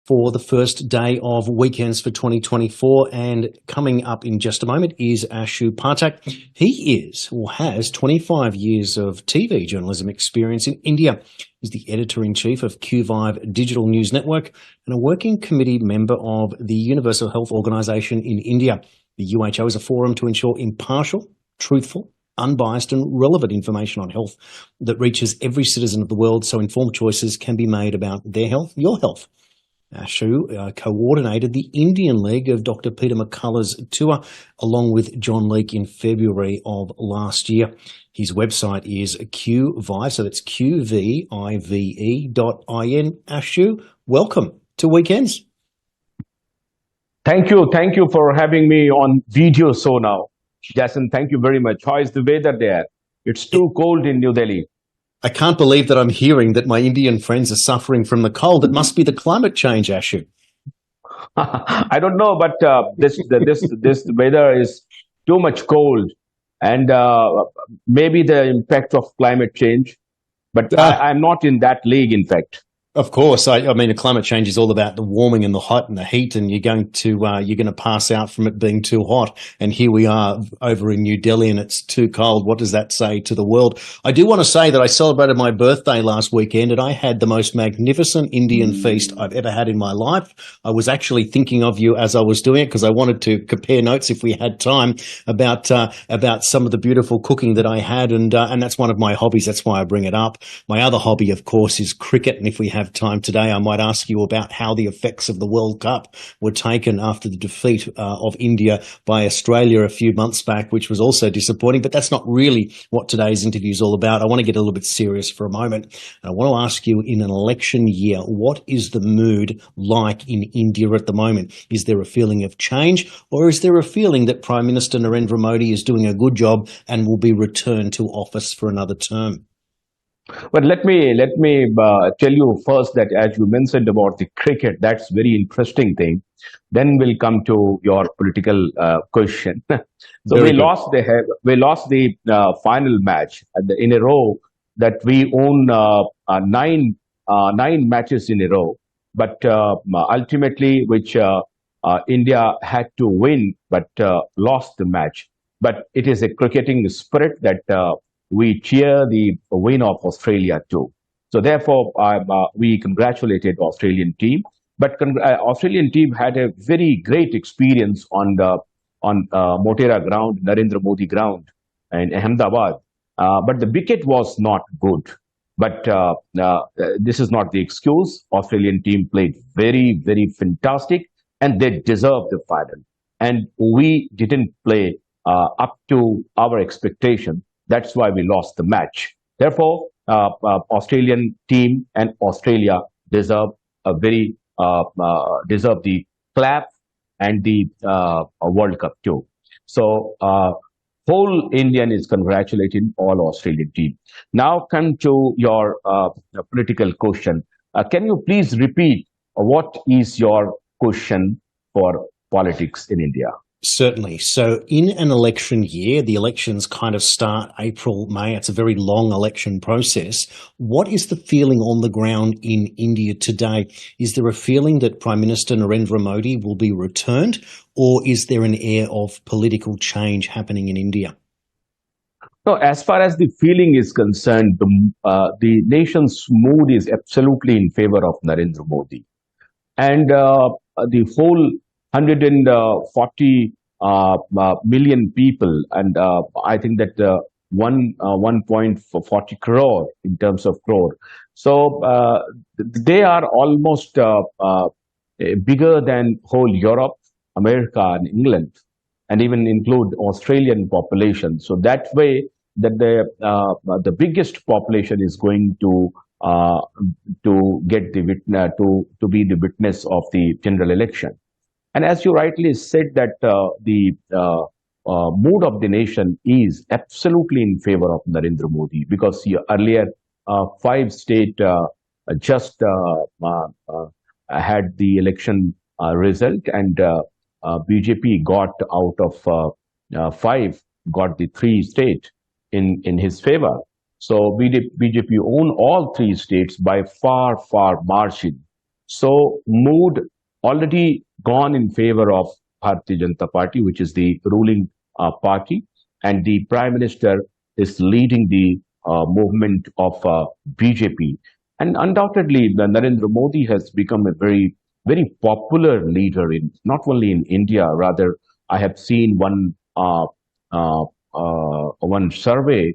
for the first day of weekends for 2024. And coming up in just a moment is Ashutosh Pathak. He is or has 25 years of TV journalism experience in India. He's the editor-in-chief of Q5 Digital News Network and a working committee member of the Universal Health Organization in India. The UHO is a forum to ensure impartial, truthful, unbiased and relevant information on health that reaches every citizen of the world so informed choices can be made about their health, your health. Ashu coordinated the Indian leg of Dr. Peter McCullough's tour along with John Leake in February of last year. His website is Q5, so that's QVIVE.in. Ashu, welcome to Weekends. Thank you for having me on video so now. Jason, thank you very much. How is the weather there? It's too cold in New Delhi. I can't believe that I'm hearing that my Indian friends are suffering from the cold. It must be the climate change, Ashu. I don't know, but this weather is too much cold, and maybe the impact of climate change. But I'm not in that league, in fact. Of course, I mean, climate change is all about the warming and the hot and the heat, and you're going to pass out from it being too hot. And here we are over in New Delhi, and it's too cold. What does that say to the world? I do want to say that I celebrated my birthday last weekend, and I had the most magnificent Indian feast I've ever had in my life. I was actually thinking of you as I was doing it because I wanted to compare notes if we had time about some of the beautiful cooking that I had, and that's one of my hobbies. That's why I bring it up. My other hobby, of course, is cricket, and if we have time today, I might ask you about how the effects of the World Cup were taken after the defeat of India by Australia a few months back, which was also disappointing. But that's not really what today's interview is all about. I want to get a little bit serious for a moment. And I want to ask you, in an election year, what is the mood like in India at the moment? Is there a feeling of change, or is there a feeling that Prime Minister Narendra Modi is doing a good job and will be returned to office for another term? But let me tell you first that, as you mentioned about the cricket, that's very interesting thing. Then we'll come to your political question. So we lost the final match in a row, that we own nine matches in a row. But ultimately, which India had to win, but lost the match. But it is a cricketing spirit that we cheer the win of Australia too. So therefore, we congratulated Australian team. But Australian team had a very great experience on Motera ground, Narendra Modi ground in Ahmedabad. But the wicket was not good. But this is not the excuse. Australian team played very, very fantastic, and they deserved the final. And we didn't play up to our expectation. That's why we lost the match. Therefore, Australian team and Australia deserve deserve the clap and the World Cup too. So, whole Indian is congratulating all Australian team. Now, come to your political question. Can you please repeat what is your question for politics in India? Certainly. So in an election year, the elections kind of start April, May. It's a very long election process. What is the feeling on the ground in India today? Is there a feeling that Prime Minister Narendra Modi will be returned, or is there an air of political change happening in India? No, as far as the feeling is concerned, the nation's mood is absolutely in favor of Narendra Modi. And the whole 140 million people, and I think that 1.40 crore in terms of crore. So they are almost bigger than whole Europe, America, and England, and even include Australian population. So that way, that the biggest population is going to get the witness to be the witness of the general election. And as you rightly said, that the mood of the nation is absolutely in favor of Narendra Modi, because earlier 5 states just had the election result, and BJP got out of 5, got the 3 states in his favor. So BJP own all 3 states by far margin. So mood already gone in favor of Bharatiya Janata Party, which is the ruling party, and the Prime Minister is leading the movement of BJP. And undoubtedly, the Narendra Modi has become a very popular leader in not only in India. Rather, I have seen one survey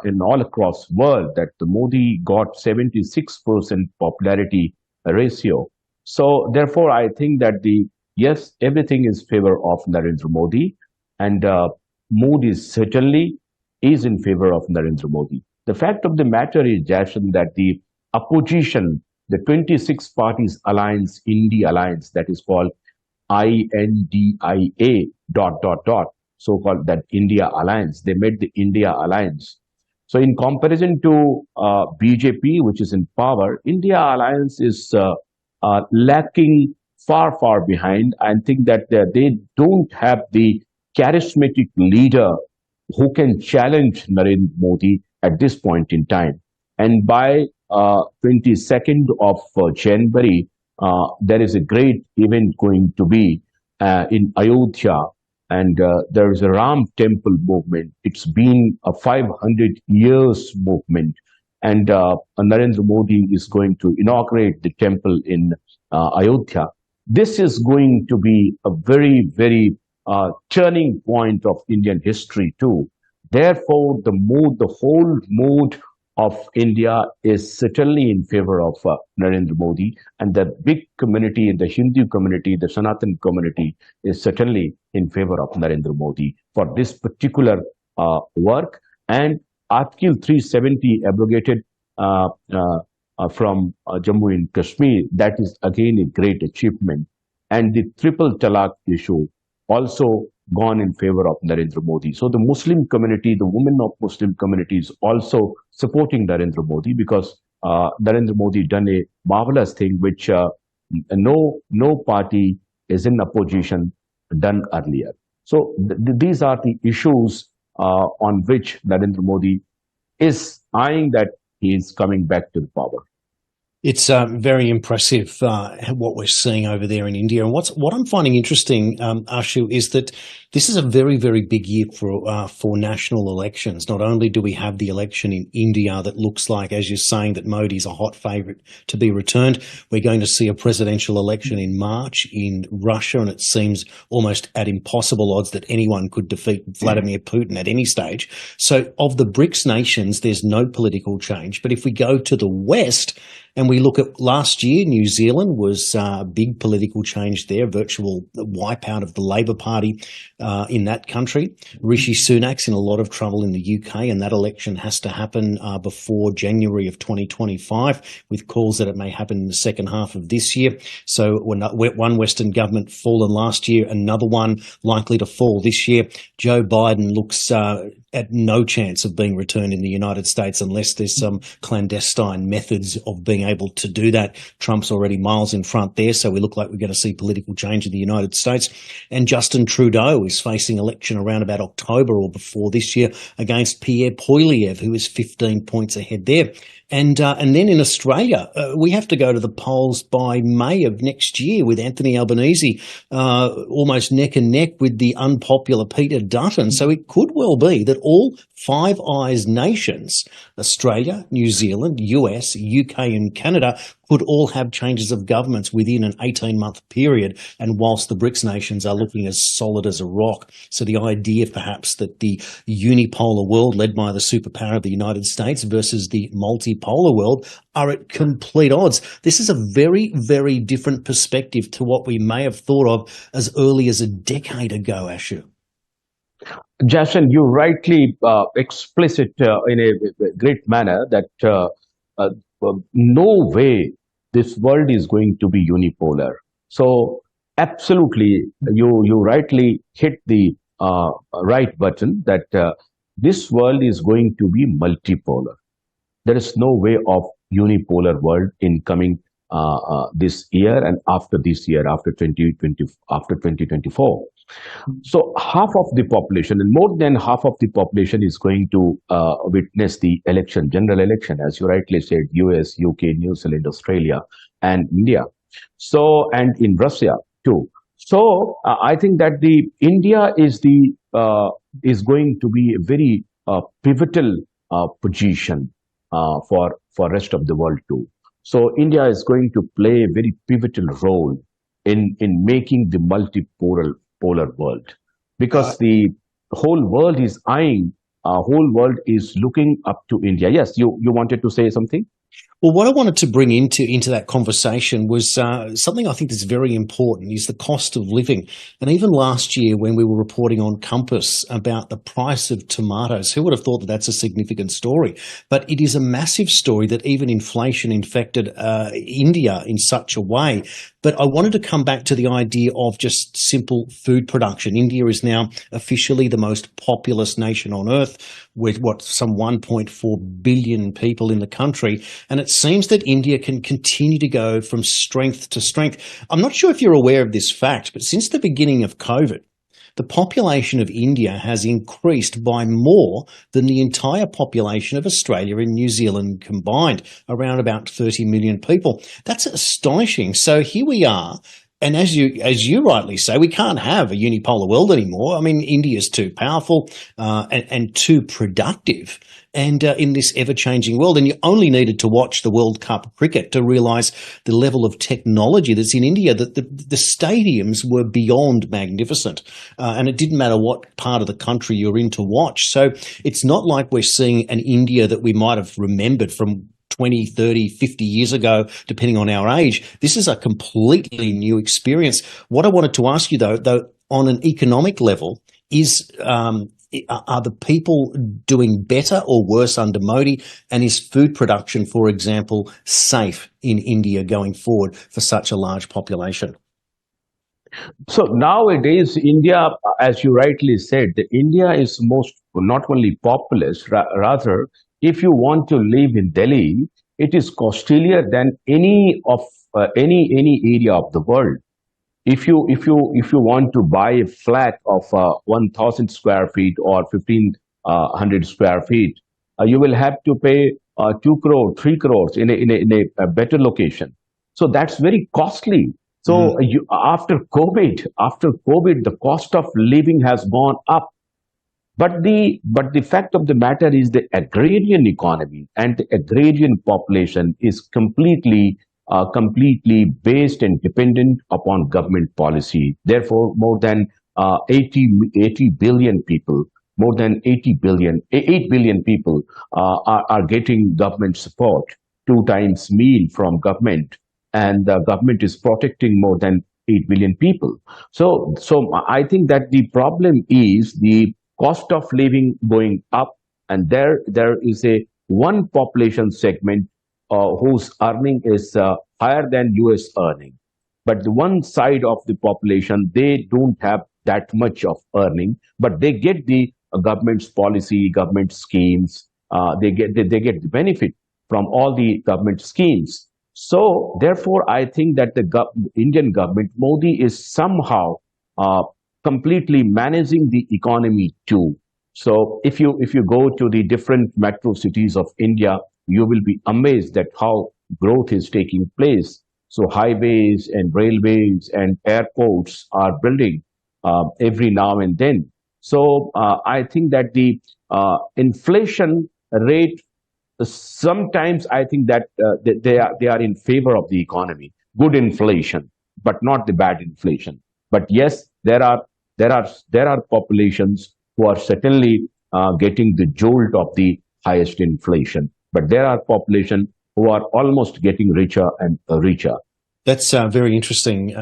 in all across world that the Modi got 76% popularity ratio. So therefore, I think that the yes, everything is favor of Narendra Modi, and mood is certainly is in favor of Narendra Modi. The fact of the matter is, Jason, that the opposition, the 26 parties alliance, Indie alliance, that is called INDIA so-called that India alliance. They made the India alliance. So in comparison to BJP, which is in power, India alliance is lacking far behind. I think that they don't have the charismatic leader who can challenge Narendra Modi at this point in time. And by 22nd of January, there is a great event going to be in Ayodhya, and there is a Ram temple movement. It's been a 500 years movement, and Narendra Modi is going to inaugurate the temple in Ayodhya. This is going to be a very turning point of Indian history too. Therefore, the whole mood of India is certainly in favor of Narendra Modi, and the big community, the Hindu community, the Sanatan community is certainly in favor of Narendra Modi for this particular work. And Article 370 abrogated from Jammu and Kashmir, that is again a great achievement. And the triple talaq issue also gone in favor of Narendra Modi. So the Muslim community, the women of Muslim communities also supporting Narendra Modi, because Narendra Modi done a marvelous thing which no party is in opposition done earlier. So these are the issues on which Narendra Modi is eyeing that he is coming back to the power. It's very impressive what we're seeing over there in India. And what I'm finding interesting, Ashu, is that this is a very big year for national elections. Not only do we have the election in India that looks like, as you're saying, that Modi's a hot favourite to be returned, we're going to see a presidential election in March in Russia, and it seems almost at impossible odds that anyone could defeat Vladimir Putin at any stage. So of the BRICS nations, there's no political change. But if we go to the West, and we look at last year, New Zealand was a big political change there, virtual wipeout of the Labor Party in that country. Rishi Sunak's in a lot of trouble in the UK, and that election has to happen before January of 2025, with calls that it may happen in the second half of this year. So one Western government fallen last year, another one likely to fall this year. Joe Biden looks at no chance of being returned in the United States unless there's some clandestine methods of being able to do that. Trump's already miles in front there, so we look like we're going to see political change in the United States. And Justin Trudeau is facing election around about October or before this year against Pierre Poilievre, who is 15 points ahead there. And then in Australia, we have to go to the polls by May of next year with Anthony Albanese almost neck and neck with the unpopular Peter Dutton. So it could well be that all Five Eyes nations, Australia, New Zealand, US, UK and Canada, could all have changes of governments within an 18-month period, and whilst the BRICS nations are looking as solid as a rock. So the idea perhaps that the unipolar world led by the superpower of the United States versus the multipolar world are at complete odds. This is a very different perspective to what we may have thought of as early as a decade ago, Ashu. Jason, you rightly explicit in a great manner that no way this world is going to be unipolar. So absolutely, you rightly hit the right button that this world is going to be multipolar. There is no way of unipolar world in coming this year and after this year, after 2020, after 2024. So half of the population and more than half of the population is going to witness the election, general election, as you rightly said, US, UK, New Zealand, Australia, and India. So, and in Russia too. So I think that the India is going to be a very pivotal position for rest of the world too. So India is going to play a very pivotal role in making the polar world, because the whole world is eyeing, whole world is looking up to India. Yes, you wanted to say something? Well, what I wanted to bring into that conversation was something I think is very important, is the cost of living. And even last year when we were reporting on Compass about the price of tomatoes, who would have thought that that's a significant story? But it is a massive story that even inflation infected India in such a way. But I wanted to come back to the idea of just simple food production. India is now officially the most populous nation on earth, with some 1.4 billion people in the country. And it seems that India can continue to go from strength to strength. I'm not sure if you're aware of this fact, but since the beginning of COVID, the population of India has increased by more than the entire population of Australia and New Zealand combined, around about 30 million people. That's astonishing. So here we are. And as you rightly say, we can't have a unipolar world anymore. I mean, India is too powerful and too productive, and in this ever-changing world. And you only needed to watch the World Cup cricket to realise the level of technology that's in India. That the stadiums were beyond magnificent, and it didn't matter what part of the country you're in to watch. So it's not like we're seeing an India that we might have remembered from 20, 30, 50 years ago, depending on our age. This is a completely new experience. What I wanted to ask you, though, on an economic level, is are the people doing better or worse under Modi? And is food production, for example, safe in India going forward for such a large population? So nowadays, India, as you rightly said, India is not only populous, rather, if you want to live in Delhi, it is costlier than any area of the world. If you want to buy a flat of 1,000 square feet or 1,500 square feet, you will have to pay 2 crore, 3 crores in a better location. So that's very costly. So after COVID, the cost of living has gone up. But the fact of the matter is the agrarian economy and the agrarian population is completely based and dependent upon government policy. Therefore, more than 80 billion people, more than 8 billion people are getting government support, 2 times meal from government, and the government is protecting more than 8 billion people. So I think that the problem is the cost of living going up, and there is a one population segment whose earning is higher than US earning. But the one side of the population, they don't have that much of earning, but they get the government's policy, government schemes. They get the benefit from all the government schemes. So therefore, I think that the Indian government, Modi, is somehow completely managing the economy too. So if you go to the different metro cities of India, you will be amazed at how growth is taking place. So highways and railways and airports are building every now and then. So I think that the inflation rate, sometimes I think that they are in favor of the economy, good inflation, but not the bad inflation. But yes, there are populations who are certainly getting the jolt of the highest inflation, but there are populations who are almost getting richer and richer. That's a very interesting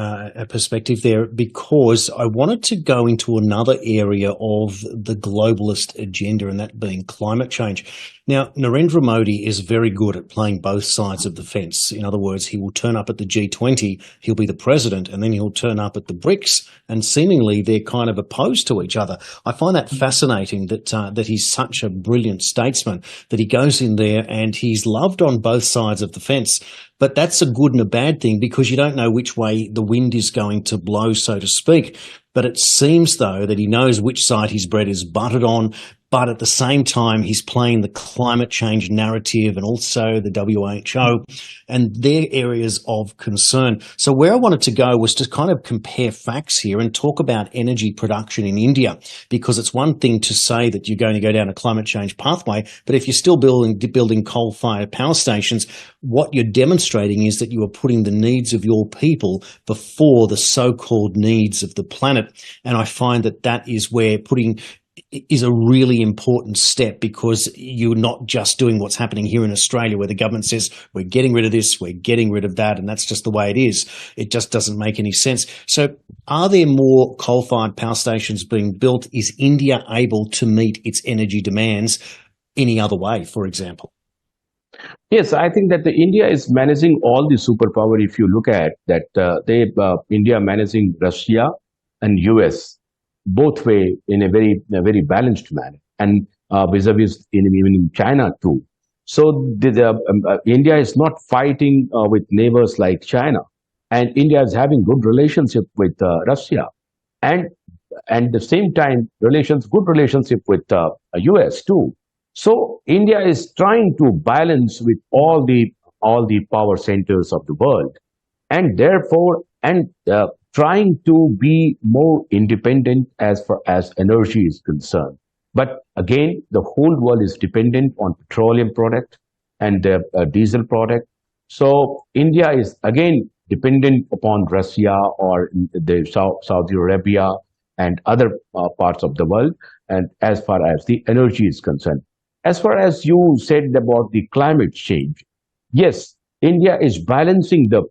perspective there, because I wanted to go into another area of the globalist agenda, and that being climate change. Now, Narendra Modi is very good at playing both sides of the fence. In other words, he will turn up at the G20, he'll be the president, and then he'll turn up at the BRICS, and seemingly they're kind of opposed to each other. I find that fascinating that he's such a brilliant statesman, that he goes in there and he's loved on both sides of the fence. But that's a good and a bad thing because you don't know which way the wind is going to blow, so to speak. But it seems, though, that he knows which side his bread is buttered on. But at the same time, he's playing the climate change narrative and also the WHO, and their areas of concern. So where I wanted to go was to kind of compare facts here and talk about energy production in India, because it's one thing to say that you're going to go down a climate change pathway, but if you're still building coal-fired power stations, what you're demonstrating is that you are putting the needs of your people before the so-called needs of the planet. And I find that that is where is a really important step, because you're not just doing what's happening here in Australia where the government says we're getting rid of this, we're getting rid of that, and that's just the way it is. It just doesn't make any sense. So are there more coal-fired power stations being built? Is India able to meet its energy demands any other way, for example? Yes, I think that India is managing all the superpower. If you look at that, India managing Russia and US both way in a very balanced manner, and vis-a-vis even in China too. So India is not fighting with neighbors like China, and India is having good relationship with Russia, and at the same time good relationship with US too. So India is trying to balance with all the power centers of the world, and therefore trying to be more independent as far as energy is concerned. But again, the whole world is dependent on petroleum product and diesel product. So India is again dependent upon Russia or the Saudi Arabia and other parts of the world, and as far as the energy is concerned. As far as you said about the climate change, yes, India is balancing the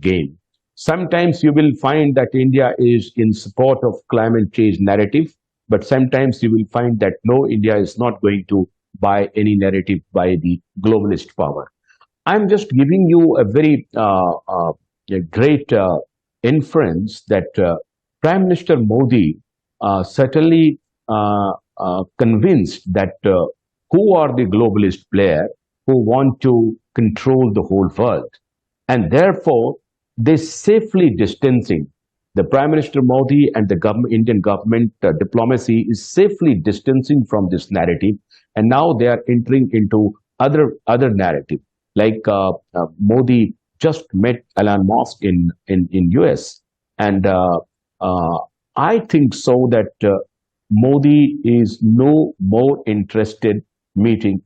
game. Sometimes you will find that India is in support of climate change narrative, but sometimes you will find that no, India is not going to buy any narrative by the globalist power. I'm just giving you a very great inference that Prime Minister Modi certainly convinced that who are the globalist player who want to control the whole world, and therefore they safely distancing. The Prime Minister Modi and the Indian government diplomacy is safely distancing from this narrative, and now they are entering into other narrative. Like Modi just met Elon Musk in US, and I think so that Modi is no more interested meeting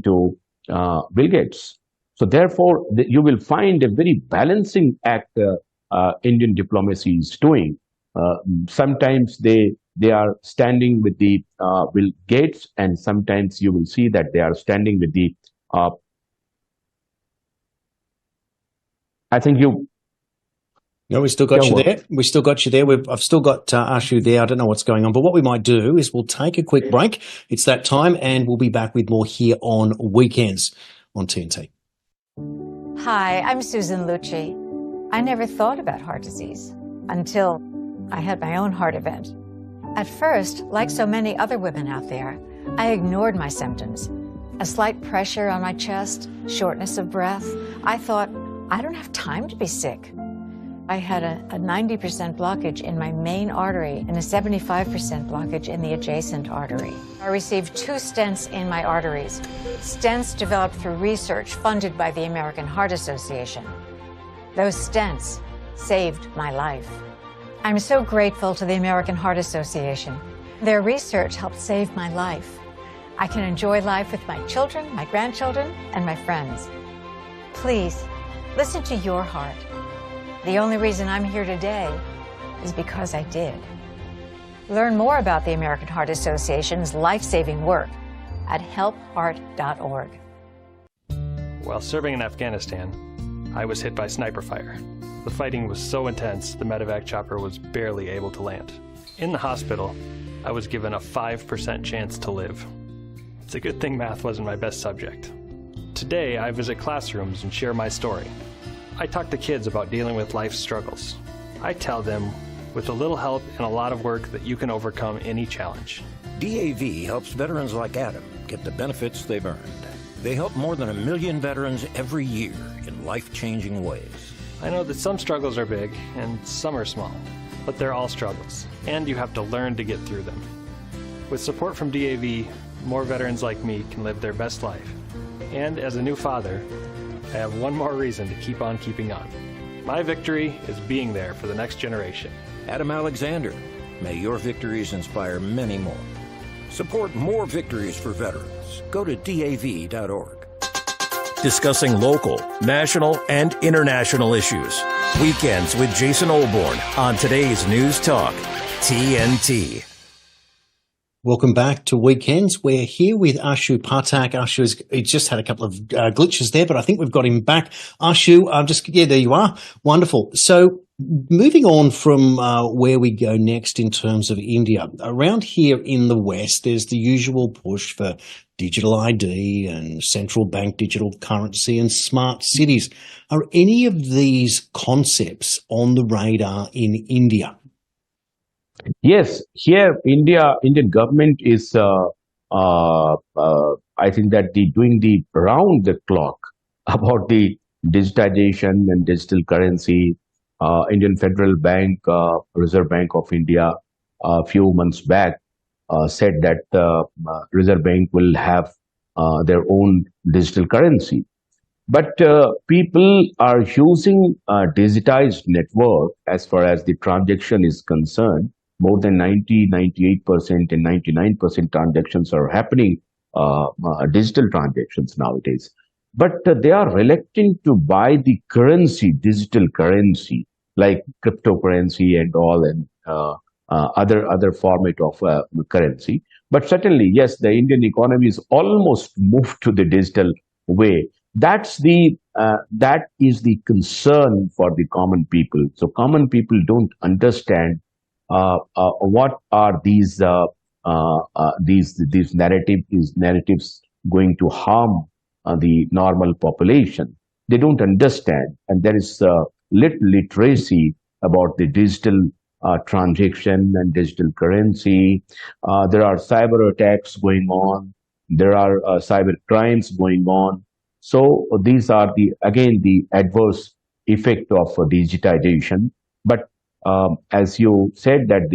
to Bill Gates. So therefore, you will find a very balancing act Indian diplomacy is doing. Sometimes they are standing with the Bill Gates, and sometimes you will see that they are standing with the. I think you. No, we still got you there. We still got you there. I've still got Ashu there. I don't know what's going on, but what we might do is we'll take a quick break. It's that time, and we'll be back with more here on Weekends on TNT. Hi, I'm Susan Lucci. I never thought about heart disease until I had my own heart event. At first, like so many other women out there, I ignored my symptoms. A slight pressure on my chest, shortness of breath. I thought, I don't have time to be sick. I had a 90% blockage in my main artery and a 75% blockage in the adjacent artery. I received 2 stents in my arteries. Stents developed through research funded by the American Heart Association. Those stents saved my life. I'm so grateful to the American Heart Association. Their research helped save my life. I can enjoy life with my children, my grandchildren, and my friends. Please, listen to your heart. The only reason I'm here today is because I did. Learn more about the American Heart Association's life-saving work at helpheart.org. While serving in Afghanistan, I was hit by sniper fire. The fighting was so intense, the medevac chopper was barely able to land. In the hospital, I was given a 5% chance to live. It's a good thing math wasn't my best subject. Today, I visit classrooms and share my story. I talk to kids about dealing with life's struggles. I tell them, with a little help and a lot of work, that you can overcome any challenge. DAV helps veterans like Adam get the benefits they've earned. They help more than 1 million veterans every year in life-changing ways. I know that some struggles are big and some are small, but they're all struggles, and you have to learn to get through them. With support from DAV, more veterans like me can live their best life. And as a new father, I have one more reason to keep on keeping on. My victory is being there for the next generation. Adam Alexander, may your victories inspire many more. Support more victories for veterans. Go to DAV.org. Discussing local, national, and international issues. Weekends with Jason Olbourne on today's News Talk, TNT. Welcome back to Weekends. We're here with Ashu Pathak. Ashu he just had a couple of glitches there, but I think we've got him back. Ashu, there you are. Wonderful. So moving on from where we go next in terms of India, around here in the West, there's the usual push for digital ID and central bank digital currency and smart cities. Are any of these concepts on the radar in India? Yes, here Indian government is, I think that doing the round the clock about the digitization and digital currency. Indian Federal Bank, Reserve Bank of India, a few months back said that Reserve Bank will have their own digital currency. But people are using digitized network as far as the transaction is concerned. More than 90, 98% and 99% transactions are happening, digital transactions nowadays. But they are reluctant to buy the currency, digital currency, like cryptocurrency and all, and other format of currency. But certainly, yes, the Indian economy is almost moved to the digital way. That is the concern for the common people. So common people don't understand what are these narratives going to harm the normal population. They don't understand, and there is little literacy about the digital transaction and digital currency. There are cyber attacks going on. There are cyber crimes going on. So these are the adverse effect of digitization. But as you said that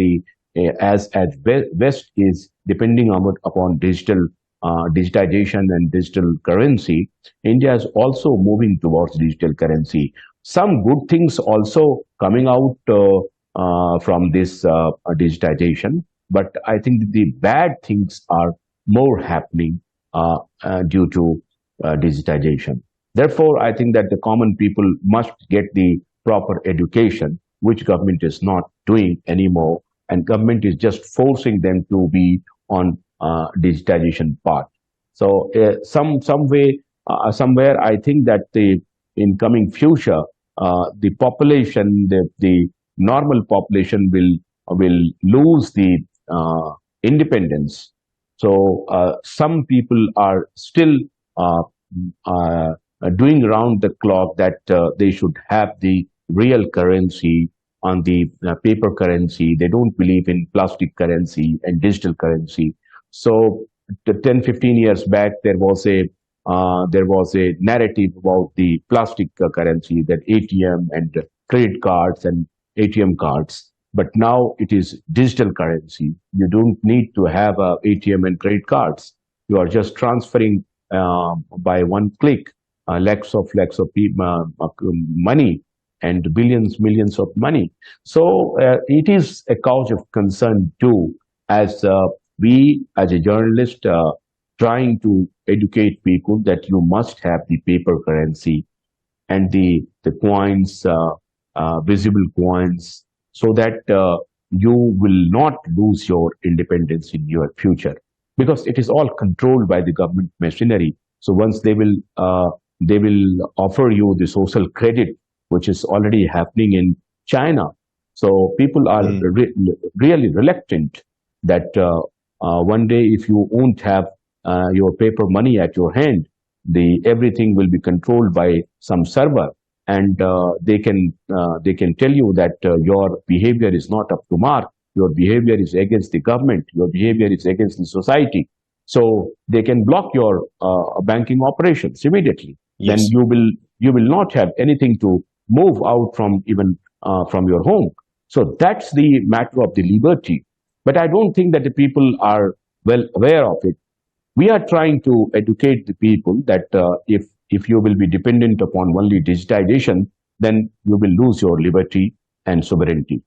as West is depending upon digitization and digital currency, India is also moving towards digital currency. Some good things also coming out from this digitization, but I think the bad things are more happening due to digitization. Therefore, I think that the common people must get the proper education, which government is not doing anymore, and government is just forcing them to be on digitization path. So somewhere I think that in coming future, the population, the normal population will lose the independence. So some people are still doing around the clock that they should have the real currency on the paper currency. They don't believe in plastic currency and digital currency. So 10, 15 years back, there was a narrative about the plastic currency, that ATM and credit cards and ATM cards. But now it is digital currency. You don't need to have ATM and credit cards. You are just transferring by one click lakhs of money and millions of money. So it is a cause of concern too, as we as a journalist trying to educate people that you must have the paper currency and the coins, visible coins, so that you will not lose your independence in your future, because it is all controlled by the government machinery. So once they will offer you the social credit, which is already happening in China. So people are really reluctant that one day, if you won't have your paper money at your hand, everything will be controlled by some server, and they can tell you that your behavior is not up to mark, your behavior is against the government, your behavior is against the society. So they can block your banking operations immediately. Yes. Then you will not have anything to move out from even from your home. So that's the matter of the liberty. But I don't think that the people are well aware of it. We are trying to educate the people that if you will be dependent upon only digitization, then you will lose your liberty and sovereignty.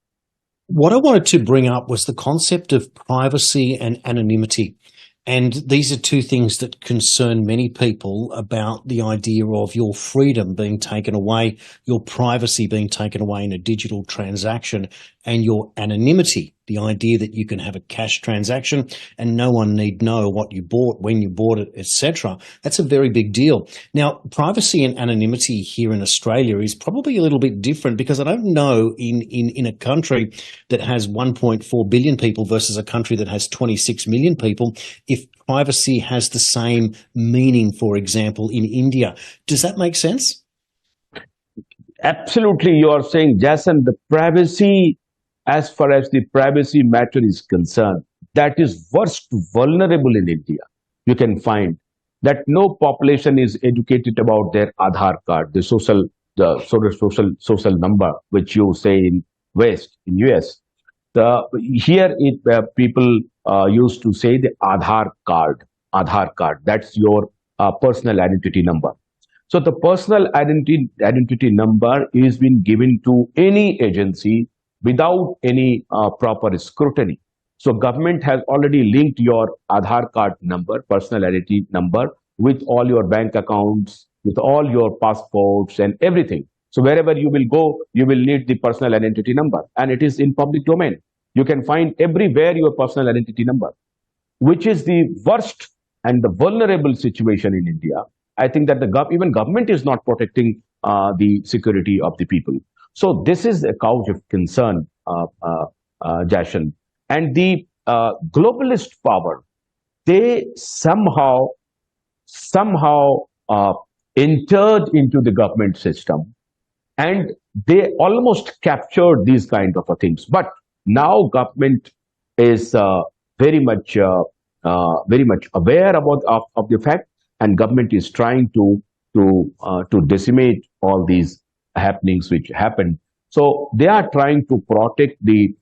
What I wanted to bring up was the concept of privacy and anonymity. And these are two things that concern many people about the idea of your freedom being taken away, your privacy being taken away in a digital transaction, and your anonymity, the idea that you can have a cash transaction and no one need know what you bought, when you bought it, etc. That's a very big deal. Now, privacy and anonymity here in Australia is probably a little bit different because I don't know in a country that has 1.4 billion people versus a country that has 26 million people, if privacy has the same meaning, for example, in India. Does that make sense? Absolutely, you are saying, Jason, the privacy, as far as the privacy matter is concerned, that is worst vulnerable in India. You can find that no population is educated about their Aadhaar card, the social number, which you say in West, in US. Here, people used to say the Aadhaar card. Aadhaar card, that's your personal identity number. So the personal identity number is being given to any agency without any proper scrutiny. So government has already linked your Aadhaar card number, personal identity number, with all your bank accounts, with all your passports and everything. So wherever you will go, you will need the personal identity number, and it is in public domain. You can find everywhere your personal identity number, which is the worst and the vulnerable situation in India. I think that even government is not protecting the security of the people. So this is a cause of concern, Jashan. And the globalist power, they somehow entered into the government system, and they almost captured these kind of things. But now government is very much aware of the fact, and government is trying to decimate all these happenings which happen. So they are trying to protect the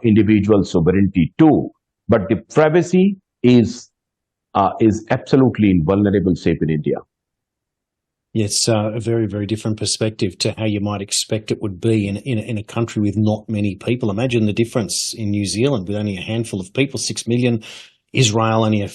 individual sovereignty too, but the privacy is absolutely in vulnerable shape in India. It's a very, very different perspective to how you might expect it would be in a country with not many people. Imagine the difference in New Zealand with only a handful of people, 6 million. Israel only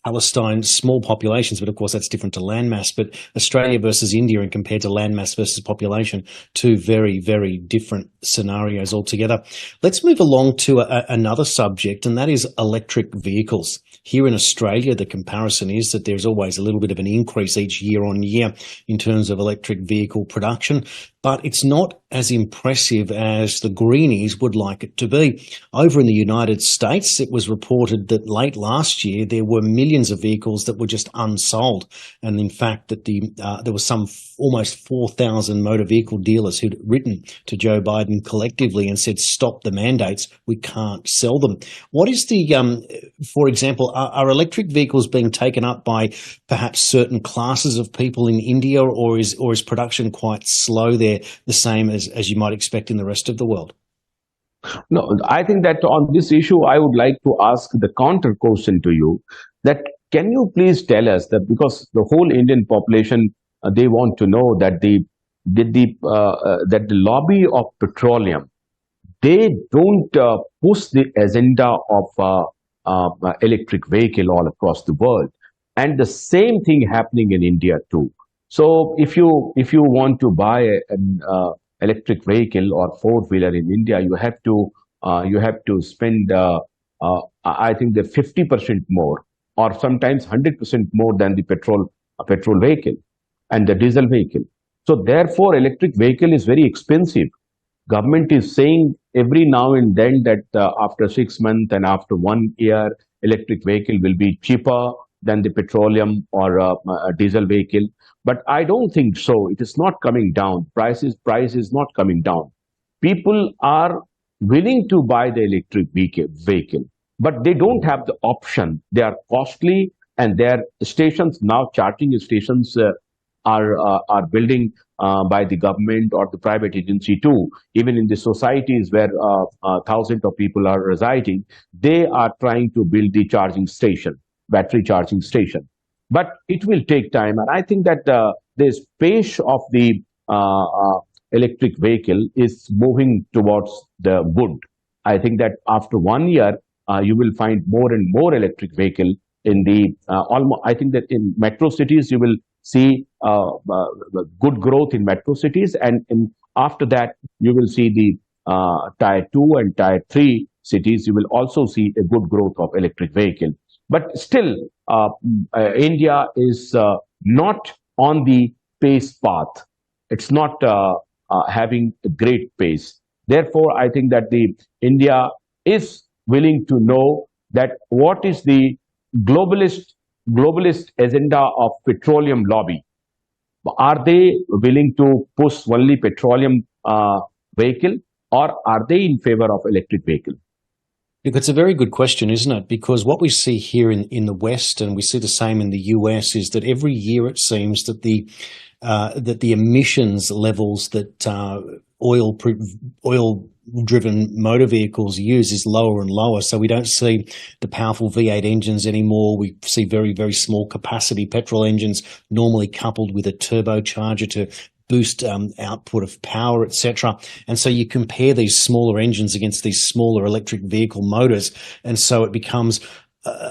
Palestine, small populations, but of course that's different to landmass. But Australia versus India, and compared to landmass versus population, two very, very different scenarios altogether. Let's move along to another subject, and that is electric vehicles. Here in Australia, the comparison is that there's always a little bit of an increase each year on year in terms of electric vehicle production, but it's not as impressive as the Greenies would like it to be. Over in the United States, it was reported that late last year there were millions of vehicles that were just unsold, and in fact that there was some almost 4,000 motor vehicle dealers who'd written to Joe Biden collectively and said, "Stop the mandates, we can't sell them." What is the, for example, are electric vehicles being taken up by perhaps certain classes of people in India, or is production quite slow there, the same as you might expect in the rest of the world? No, I think that on this issue, I would like to ask the counter question to you, that can you please tell us that, because the whole Indian population, they want to know that that the lobby of petroleum, they don't push the agenda of electric vehicle all across the world, and the same thing happening in India too. So if you want to buy an electric vehicle or four-wheeler in India, you have to spend I think the 50% more, or sometimes 100% more than the petrol vehicle and the diesel vehicle. So therefore, electric vehicle is very expensive. Government is saying every now and then that after 6 months and after 1 year, electric vehicle will be cheaper than the petroleum or diesel vehicle. But I don't think so. It is not coming down. Price is not coming down. People are willing to buy the electric vehicle. but they don't have the option. They are costly, and their stations now, charging stations are building by the government or the private agency too. Even in the societies where thousands of people are residing, they are trying to build the charging station, battery charging station. But it will take time, and I think that the pace of the electric vehicle is moving towards the good. I think that after 1 year, you will find more and more electric vehicle in the almost. I think that in metro cities you will see good growth in metro cities, and after that you will see the tier 2 and tier 3 cities. You will also see a good growth of electric vehicle. But still, India is not on the pace path. It's not having a great pace. Therefore, I think that the India is willing to know that what is the globalist globalist agenda of petroleum lobby. Are they willing to push only petroleum vehicle, or are they in favor of electric vehicle? Look, it's a very good question, isn't it? Because what we see here in the West, and we see the same in the US, is that every year it seems that the emissions levels that oil-driven motor vehicles use is lower and lower. So we don't see the powerful V8 engines anymore. We see very, very small capacity petrol engines, normally coupled with a turbocharger to boost output of power, etc. And so you compare these smaller engines against these smaller electric vehicle motors, and so it becomes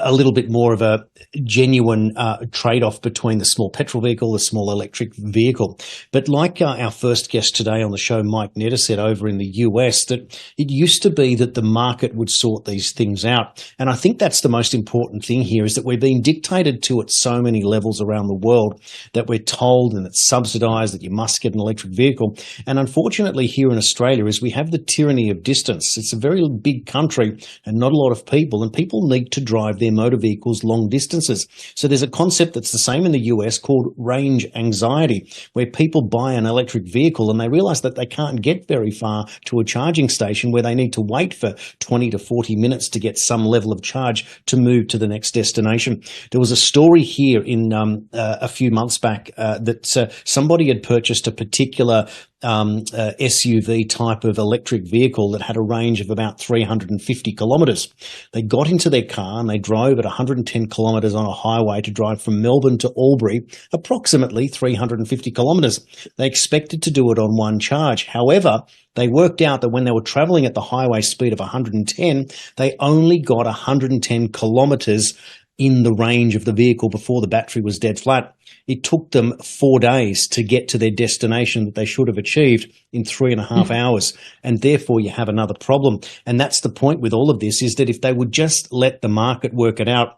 a little bit more of a genuine trade-off between the small petrol vehicle, the small electric vehicle. But like our first guest today on the show, Mike Netter, said over in the US, that it used to be that the market would sort these things out. And I think that's the most important thing here, is that we're being dictated to at so many levels around the world that we're told, and it's subsidized, that you must get an electric vehicle. And unfortunately here in Australia is we have the tyranny of distance. It's a very big country and not a lot of people, and people need to drive their motor vehicles long distances. So there's a concept that's the same in the US called range anxiety, where people buy an electric vehicle and they realize that they can't get very far to a charging station, where they need to wait for 20 to 40 minutes to get some level of charge to move to the next destination. There was a story here in a few months back that somebody had purchased a particular SUV type of electric vehicle that had a range of about 350 kilometres. They got into their car and they drove at 110 kilometres on a highway to drive from Melbourne to Albury, approximately 350 kilometres. They expected to do it on one charge. However, they worked out that when they were travelling at the highway speed of 110, they only got 110 kilometres in the range of the vehicle before the battery was dead flat. It took them 4 days to get to their destination that they should have achieved in 3.5 hours. And therefore you have another problem. And that's the point with all of this, is that if they would just let the market work it out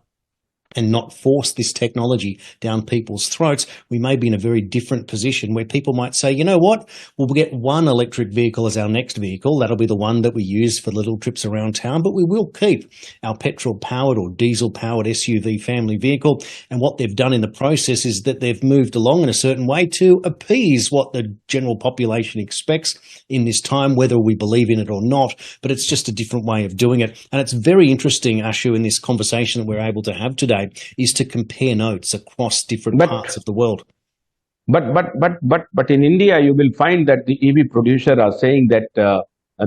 and not force this technology down people's throats, we may be in a very different position where people might say, you know what, we'll get one electric vehicle as our next vehicle. That'll be the one that we use for little trips around town, but we will keep our petrol-powered or diesel-powered SUV family vehicle. And what they've done in the process is that they've moved along in a certain way to appease what the general population expects in this time, whether we believe in it or not. But it's just a different way of doing it. And it's very interesting, Ashu, in this conversation that we're able to have today, is to compare notes across different parts of the world. But in India, you will find that the EV producer are saying that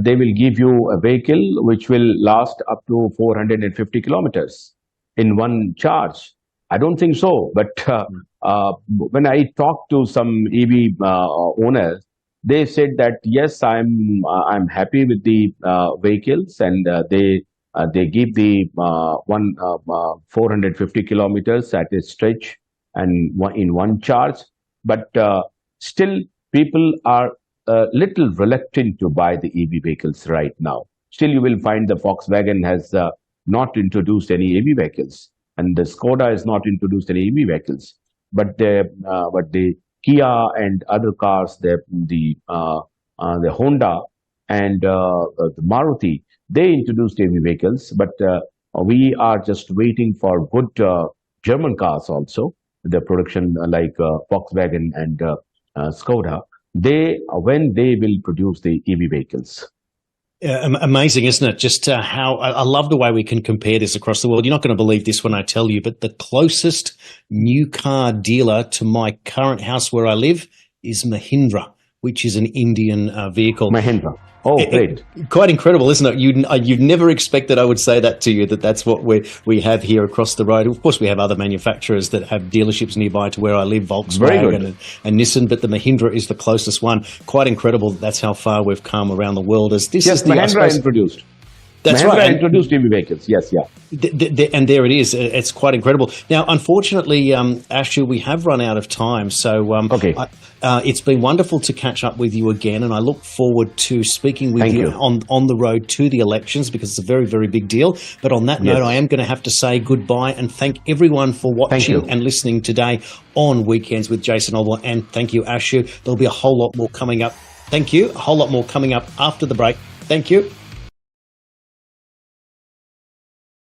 they will give you a vehicle which will last up to 450 kilometers in one charge. I don't think so. But when I talked to some EV owners, they said that yes, I'm happy with the vehicles, and they give the 450 kilometers at a stretch and in one charge. But still, people are a little reluctant to buy the EV vehicles right now. Still, you will find the Volkswagen has not introduced any EV vehicles, and the Skoda has not introduced any EV vehicles. But the Kia and other cars, the Honda and the Maruti, they introduced EV vehicles, but we are just waiting for good German cars also, the production like Volkswagen and Skoda. When they will produce the EV vehicles. Amazing, isn't it? Just how I love the way we can compare this across the world. You're not going to believe this when I tell you, but the closest new car dealer to my current house where I live is Mahindra, which is an Indian vehicle. Mahindra. Oh, great. Quite incredible, isn't it? You'd never expect that I would say that to you, that's what we have here across the road. Of course, we have other manufacturers that have dealerships nearby to where I live, Volkswagen and Nissan, but the Mahindra is the closest one. Quite incredible. That's how far we've come around the world. As this is the Mahindra introduced. That's Mahindra right. introduced EV vehicles. Yes, yeah. And there it is. It's quite incredible. Now, unfortunately, Ashu, we have run out of time. So okay. It's been wonderful to catch up with you again. And I look forward to speaking with you on the road to the elections, because it's a very, very big deal. But on that note, I am going to have to say goodbye and thank everyone for watching and listening today on Weekends with Jason Olbourne. And thank you, Ashu. There'll be a whole lot more coming up. Thank you. A whole lot more coming up after the break. Thank you.